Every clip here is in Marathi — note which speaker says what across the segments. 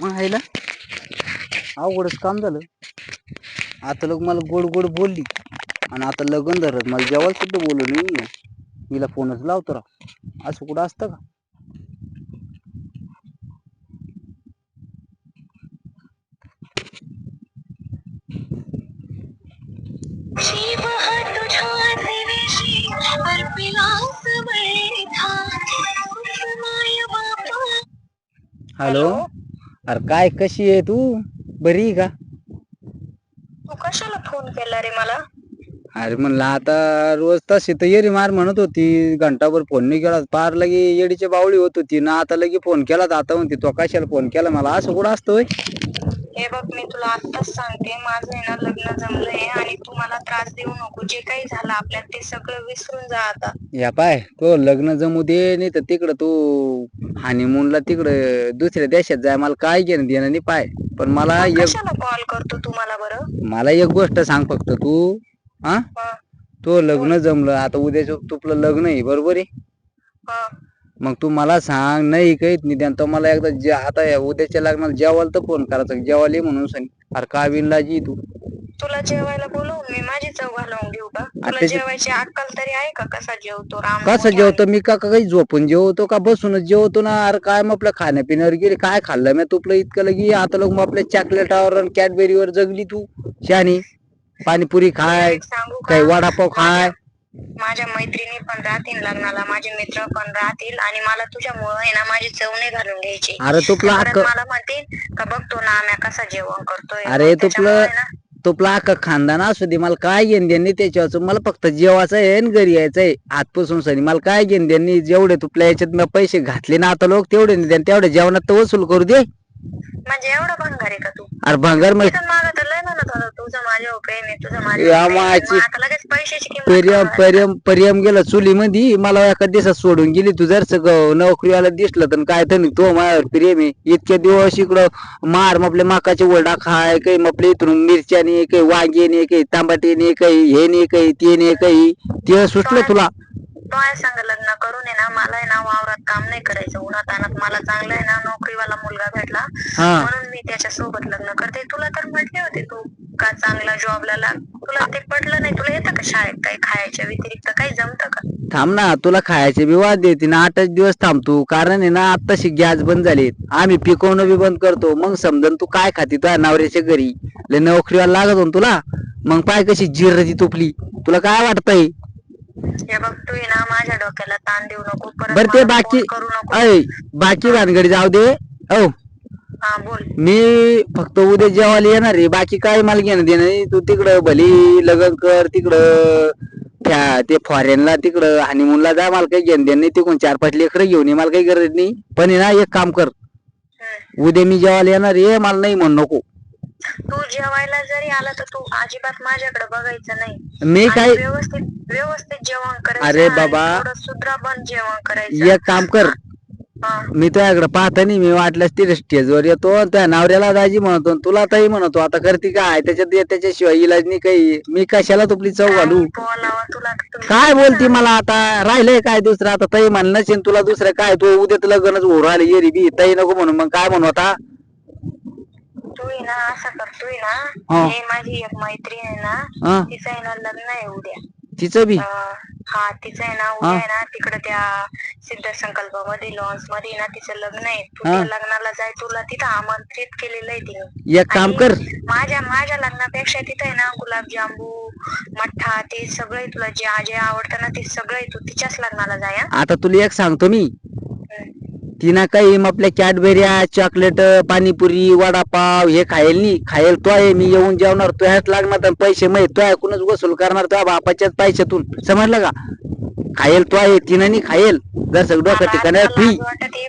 Speaker 1: मायला अवघडच काम झालं. आता लोक मला गोड गोड बोलली आणि आता लगन धरत मला जेवायला सुद्धा बोलू नाही. हिला फोनच लावतो राव. असं कुठं असतं का? हॅलो. अरे काय कशी आहे तू? बरी आहे का?
Speaker 2: तू कशाला फोन केला रे मला?
Speaker 1: अरे म्हणलं आता रोज तशी तर येरी मार म्हणत होती, घंटाभर फोन नाही केला पार लगे येडीची बावळी होत होती ना. आता लगे फोन केला तर आता म्हणते तो कशाला फोन केला मला. असं कुठं असतं होय?
Speaker 2: हे बघ, मी तुला आत्ताच सांगते, माझं आहे ना लग्न जमलंय आणि तू मला त्रास देऊ नको. जे काही झालं आपल्यात ते सगळं विसरून जा आता.
Speaker 1: या पाय तो लग्न जमू दे नाही तर तिकडं तू हानिमूनला तिकडं दुसऱ्या देशात जाय, मला काय घेणं देणं नाही. पाय पण मला
Speaker 2: मग
Speaker 1: एक
Speaker 2: कशाला कॉल करतो तू मला बरं?
Speaker 1: मला एक गोष्ट सांग फक्त तू. हा
Speaker 2: हं,
Speaker 1: तो लग्न
Speaker 2: बोल.
Speaker 1: जमलं आता उद्याच तुपलं लग्न आहे बरोबर आहे.
Speaker 2: हं.
Speaker 1: मग तू मला सांग नाही काहीत निदान तो मला एकदा आता उद्याच्या लग्नाला जेवायला तर फोन करायचा, जेवायला ये म्हणून सांग. अरे का बिनलाजी तू?
Speaker 2: तुला जेवायला बोलवून मी माझी चव घालवून घेऊ का? तुला
Speaker 1: त्याच्या
Speaker 2: जेवायची अक्कल तरी आहे का? कसा जेवतो राम
Speaker 1: कसं जेवतो मी? का काही झोपून जेवतो का बसूनच जेवतो ना? अरे काय मग आपल्या खाण्यापिण्यावर गेले काय खाल्लं मी तुपलं इतकं लगी? आता लोक मग आपल्या चॉकलेटावर आणि कॅडबेरीवर जगली तू शानी. पाणीपुरी
Speaker 2: तुला
Speaker 1: खाय,
Speaker 2: एक सांगू का?
Speaker 1: काही वडापाव खाय.
Speaker 2: माझ्या मैत्रिणी पण राहतील लग्नाला, माझे मित्र पण राहतील आणि मला तुझ्यामुळं आहे ना माझी चव नाही घालून घ्यायची.
Speaker 1: अरे तुपला
Speaker 2: परत मला म्हणतील का बघतो ना आम्ही कसं जेवण करतोय.
Speaker 1: अरे
Speaker 2: मग त्याच्यामुळे
Speaker 1: तुपलं
Speaker 2: आहे ना
Speaker 1: तुपला अख्खा खानदान असू दे, मला काय घेण देणे त्याच्यावर. मला फक्त जेवायचं आहे आणि घरी यायचंय आजपासून सनी. मला काय घेण देणे जेवढे तुपल्या याच्यात मी पैसे घातले ना आता लोक तेवढे नाही तेवढ्या जेवणात तर वसूल करू दे.
Speaker 2: म्हणजे एवढा भंगार आहे का तू?
Speaker 1: अरे भंगार मग
Speaker 2: इथून मागं तर लय म्हणत होता तुझं माझ्यावर प्रेम आहे, तुझं
Speaker 1: या
Speaker 2: माझ्यावर प्रेम आहे.
Speaker 1: माची
Speaker 2: मग आता लगेच पैशाची किंमत
Speaker 1: पर्यम
Speaker 2: कळू राहिली का?
Speaker 1: पर्यम पर्यम गेलं चुलीमध्ये मला एका दिवसात सोडून गेली. तू जर सगळं नोकरीवाला दिसलं तर काय तर तो माझ्यावर प्रेम आहे. इतके दिवस इकडं मार आपल्या माकाचे वडा खाय, काही आपल्या इथून मिरच्याने, काही वांग्याने, काही तांबाटीने, काही हे नाही, काही ते नाही, काही ते सुचलं तुला.
Speaker 2: तो आहे सांग लग्न करून आहे ना मला आहे ना वावरात काम नाही करायचं उन्हात आणत. मला चांगला आहे ना नोकरीवाला मुलगा भेटला
Speaker 1: हा
Speaker 2: म्हणून मी त्याच्या सोबत लग्न करते. तुला तर म्हटले होते तू का चांगला जॉबला लाग. तुला ते पटलं नाही. तुला येतं का शाळेत काही खायच्या व्यतिरिक्त काही जमतं का?
Speaker 1: थांब ना, तुला खायचे बी वाद देते ना. 8च दिवस थांबतो कारण आहे ना आत्ताशी गॅस बंद झालेत. आम्ही पिकवणं बी बंद करतो. मग समजून तू काय खाती तुझ्या नवऱ्याच्या घरी लय नोकरीवाला लागत हो तुला. मग पाय कशी जिरती तुपली. तुला काय वाटतंय?
Speaker 2: हे बघ तू आहे ना माझ्या डोक्याला ताण देऊ नको. परत
Speaker 1: बर ते
Speaker 2: मला
Speaker 1: बाकी
Speaker 2: फोन करू नको.
Speaker 1: ऐ बाकी भानगडी जाऊ दे. हो
Speaker 2: हा बोल.
Speaker 1: मी फक्त उद्या जेवायला येणार आहे. बाकी काय मला घेणं देणं नाही. तू तिकडं भली लग्न कर तिकडं ते फॉरेनला तिकडं हनीमूनला जा. मला काही घेणं देणं नाही. तिकडून 4-5 लेकरं घेऊन ये. मला काही गरज नाही. पण आहे ना एक काम कर, उद्या मी जेवायला येणार आहे. मला नाही म्हणू नको.
Speaker 2: तू जेवायला जरी आला तर तू अजिबात माझ्याकडे बघायचं नाही.
Speaker 1: मी काय
Speaker 2: व्यवस्थित व्यवस्थित जेवण करायचं.
Speaker 1: अरे बाबा
Speaker 2: थोडं सुद्राबन जेवण करायचं.
Speaker 1: एक काम कर, मी तुझ्याकडे पाहत नाही. मी वाटल्यास तिथे स्टेजवर येतो त्या नवऱ्याला दाजी म्हणतो तुला ताई म्हणतो. आता करते काय त्याच्याशिवाय इलाज नाही काही. मी कशाला तुपली चव घालू? काय बोलती मला आता? राहिलंय काय दुसरं? आता ताई म्हणलं नसेल तुला दुसरं काय. तू उद्या तुला गणच होऊ राहिली येरी बी ताई नको म्हणून मग काय म्हणू आता?
Speaker 2: तू ना असं करतोय ना. हे माझी एक मैत्रीण आहे ना, तिचं आहे ना लग्न आहे उद्या.
Speaker 1: तिचं बी
Speaker 2: हा तिचं आहे ना उद्या आहे ना तिकडे त्या सिद्ध संकल्पामध्ये लॉन्स मध्ये ना तिचं लग्न आहे. तू त्या लग्नाला जाय. तुला तिथं आमंत्रित केलेलं आहे तिने.
Speaker 1: एक काम कर,
Speaker 2: माझ्या लग्नापेक्षा तिथं आहे ना गुलाबजांबू मठ्ठा ते सगळे तुला जे जे आवडतं ना ते सगळे तू तिच्याच लग्नाला जाय.
Speaker 1: आता तुला एक सांगतो मी, तिनं काही आपल्या कॅडबेऱ्या चॉकलेट पाणीपुरी वडापाव हे खायला नाही. खायला तो आहे. मी येऊन जेवणार तो ह्याच लागणार. पैसे माहित तो ऐकूनच वसूल करणार तुझ्या बापाच्याच पैशातून. समजलं का? खायला तो आहे. तिनं नाही खायला जर सगळं डोक्या ठिकाणी फ्री.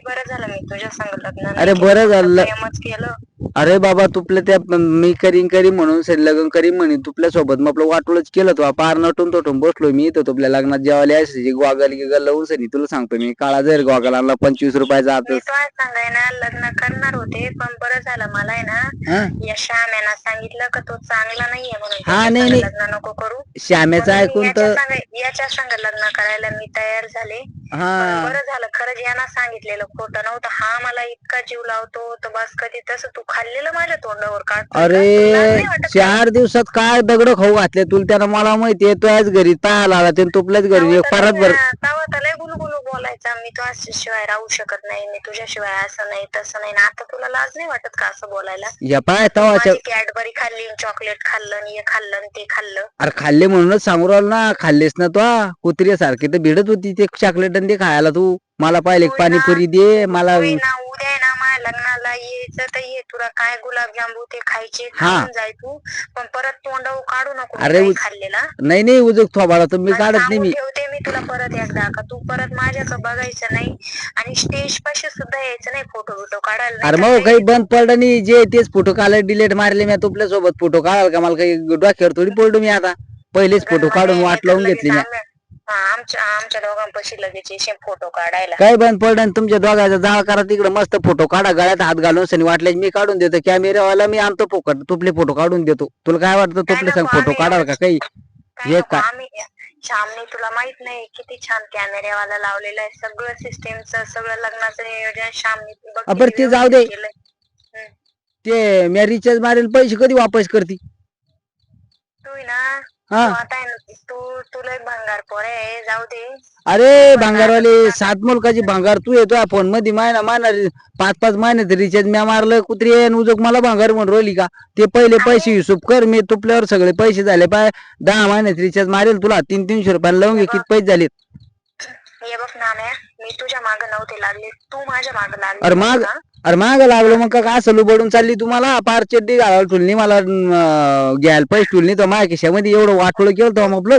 Speaker 2: बरं झालं मी तुझ्या संग लग्न
Speaker 1: अरे बरं झालं
Speaker 2: केलं.
Speaker 1: अरे बाबा तुपल्या त्या मी करीन म्हणून लग्न करीन म्हणे तुपल्या सोबत मग आपलं वाटोळच केलं तो पार नटून तोटून बसलो मी तर तुपल्या लग्नात जेवायला असायची गॉगल गिगल लावून सनी तुला सांगतो मी काळा जर गॉगल आणला 25 रुपयाचा
Speaker 2: मी
Speaker 1: आतच.
Speaker 2: काय सांगाय ना लग्न करणार होते पण बरं झालं मला आहे ना या श्याम्यानं सांगितलं का तो चांगला नाहीये म्हणून
Speaker 1: हा,
Speaker 2: त्याच्या
Speaker 1: नाही,
Speaker 2: संग
Speaker 1: नाही.
Speaker 2: लग्न नको करू.
Speaker 1: श्यामेचं
Speaker 2: म्हणून मी
Speaker 1: ऐकून तर
Speaker 2: याच्या संग लग्न करायला मी तयार झाले. पण
Speaker 1: हा
Speaker 2: बरं झालं खरंच यांना सांगितलेलं खोटं नव्हतं. हा मला इतका जीव लावतो तर बस कधी तसं तू खाल्लेलं माझ्या तोंडावर काढतोय का? तुला लाज
Speaker 1: अरे
Speaker 2: नाही वाटत का?
Speaker 1: 4 दिवसात काय दगड खाऊ घातले तुला त्यानं मला माहितीये तो आज घरी पाहायला आला ते तुपल्याच घरी परत बर
Speaker 2: तेव्हा तर लय गुलगुलू बोलायचा मी तुझ्याशिवाय राहू शकत नाही मी तुझ्याशिवाय असं नाही तसं नाही ना आता तुला लाज नाही वाटत का असं बोलायला?
Speaker 1: या पाय तवाच्या
Speaker 2: माझी कॅडबरी खाल्ली चॉकलेट खाल्लं आणि हे खाल्लं आणि ते खाल्लं.
Speaker 1: अरे खाल्ले म्हणूनच सांगू राहिलो ना खाल्लेस ना तो कुत्री सारखी तर भिडत होती ते चॉकलेट आणि ते खायला तू मला पाहिले
Speaker 2: होय ना.
Speaker 1: पाणीपुरी दे मला
Speaker 2: होय ना उद्या आहे ना माझ्या लग्नाला यायचं तर ये तुला काय गुलाबजामू ते खायचे
Speaker 1: हा.
Speaker 2: खाऊन जाय तू पण परत तोंडावर काढू नको
Speaker 1: अरे
Speaker 2: काही खाल्लेला.
Speaker 1: नाही उजूक थोबाडा तर मी
Speaker 2: आणि
Speaker 1: काढत नाही
Speaker 2: सांगून
Speaker 1: मी
Speaker 2: ठेवते मी तुला परत एकदा का तू परत माझ्याकडे बघायचं नाही आणि स्टेज पाशी सुद्धा यायचं नाही फोटो बिटो काढायला
Speaker 1: अरे
Speaker 2: नाही
Speaker 1: मग
Speaker 2: का
Speaker 1: काही बंद पडलं नाही जे तेच फोटो काढले डिलीट मारले मी तुपल्या सोबत फोटो काढाल का मला काही डोक्यावर थोडी पडलो मी आता पहिलेच फोटो काढून वाट लावून घेतली मी
Speaker 2: आमच्या दोघांपाशी लगेच येशील फोटो काढायला.
Speaker 1: काय बंद पडलं आणि तुमच्या दोघांचा जाळ करा तिकडे मस्त फोटो काढा गळ्यात हात घालून सनी वाटल्यास मी काढून देतो कॅमेरावाला मी आणतो फोकट तुपले फोटो काढून देतो तुला काय वाटतं
Speaker 2: काय
Speaker 1: तुपले सांग
Speaker 2: नको
Speaker 1: फोटो
Speaker 2: आम्ही
Speaker 1: काढाल का काही
Speaker 2: काय
Speaker 1: हे
Speaker 2: नको
Speaker 1: काय
Speaker 2: आम्ही श्यामने तुला माहित नाही किती छान कॅमेऱ्यावाला लावलेला आहे सगळं सिस्टीमचं सगळं लग्नाचं नियोजन श्यामने बघ
Speaker 1: बरं
Speaker 2: किती
Speaker 1: ते जाऊ दे.
Speaker 2: व्यवस्थित केलंय. हम्म.
Speaker 1: ते मी रिचार्ज मारेल पैसे कधी वापस करती
Speaker 2: तू आहे ना
Speaker 1: हा
Speaker 2: तू आता आहे ना तुला एक भंगार पोर आहे जाऊ दे.
Speaker 1: अरे भांगारवाले 7 मुलकाची भांगार तू येतोय फोन मध्ये मायना मारणार 5 महिन्याचं रिचार्ज म्या मारलं कुत्री उजक मला भांगार म्हणून रोली का ते पहिले पैसे हिशोब कर मी तुपल्यावर सगळे पैसे झाले पाय 10 महिन्याचे रिचार्ज मारेल तुला 300-300 रुपयाला लावून घे किती पैसे झालेत.
Speaker 2: हे बघ ना मी तुझ्या मागे नव्हते लागले तू माझ्या मागे लागले.
Speaker 1: अरे माग लागलो मग का असं लुबडून चालली तुम्हाला पार चड्डी घालायला ठुलनी मला घ्यायला पैसे ठुलनी तर माझ्या खिशामध्ये एवढं वाटोळ केलं तो मग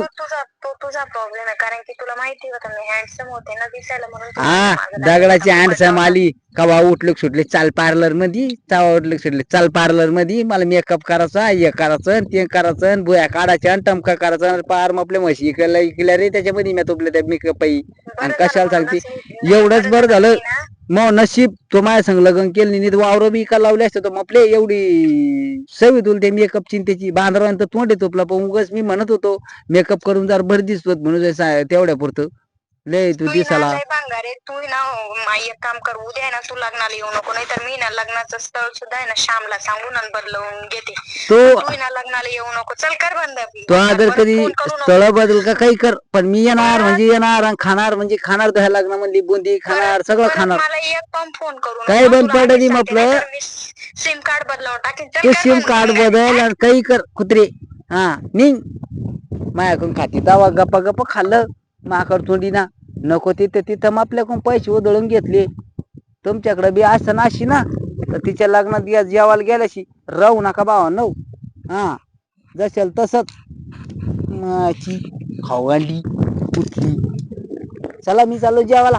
Speaker 2: तुझा प्रॉब्लेम आहे कारण की तुला माहिती होतं मी हँडसम होते ना दिसायला म्हणून तू
Speaker 1: हा
Speaker 2: माझ्या मागे लागली.
Speaker 1: दगडाची
Speaker 2: आता
Speaker 1: हँडसम
Speaker 2: खूपच
Speaker 1: आली कवा उठले सुटले चाल पार्लर मध्ये चावा उठले सुटले चाल पार्लर मध्ये मला मेकअप करायचा हे करायचं ते करायचं बुया काढायच्या आणि टमका करायचा पार मग आपल्या म्हशी इकल्या रे त्याच्यामध्ये मी तुपल्या त्या मेकअप आणि
Speaker 2: बरं
Speaker 1: कशाला
Speaker 2: झालं
Speaker 1: सांगते
Speaker 2: म्हणूनच
Speaker 1: एवढंच बरं झालं
Speaker 2: मी ना
Speaker 1: मग नशीब तो माझ्या संग लग्न केलं नाही वावर बी का लावले असते तर मग आपले एवढी सवय तुला ते मेकअप चिंतेची बांधवांत तोंड येतो आपला पण उगाच मी म्हणत होतो मेकअप करून जर भर दिसतो म्हणून तेवढ्या पुरतं लय तू
Speaker 2: तू
Speaker 1: दिसाला
Speaker 2: लय भांगार आहे तू ना एक काम कर उद्या आहे ना तू लग्नाला येऊ नको नाही तर मी ना लग्नाचं स्थळ सुद्धा आहे ना श्यामला सांगून आणि बदलवून घेते.
Speaker 1: तो
Speaker 2: तू ना लग्नाला येऊ नको चल कर बंद.
Speaker 1: तो अगर
Speaker 2: परत
Speaker 1: कधी
Speaker 2: फोन करू नको.
Speaker 1: स्थळ बदल का काही कर पण मी येणार म्हणजे येणार आणि खाणार म्हणजे खाणार त्या लग्नामधली बुंदी खाणार सगळं
Speaker 2: परत
Speaker 1: खाणार
Speaker 2: मला एक पण फोन करू नको.
Speaker 1: काय बंद
Speaker 2: तुला
Speaker 1: पडलं
Speaker 2: आधीच
Speaker 1: नाही
Speaker 2: सांगते,
Speaker 1: म्हटलं
Speaker 2: नाहीतर मी सिम कार्ड बदलवून टाकेन. चल
Speaker 1: तू
Speaker 2: कर
Speaker 1: सिम
Speaker 2: बंद.
Speaker 1: कार्ड बदल आणि काही कर कुत्रे हा निघ माझ्याकडून खाती तवा गप्पा गप्पा खाल्लं माकड तोंडी ना नको तिथे तिथं मग आपल्याकडून पैसे उधळून घेतले तुमच्याकडे बी असं नाशी ना तर तिच्या लग्नात जेवायला गेल्याशी राहू नका भावा नऊ हा जसेल तसंच माझी खाऊ आणली कुठली चला मी चाललो जेवायला.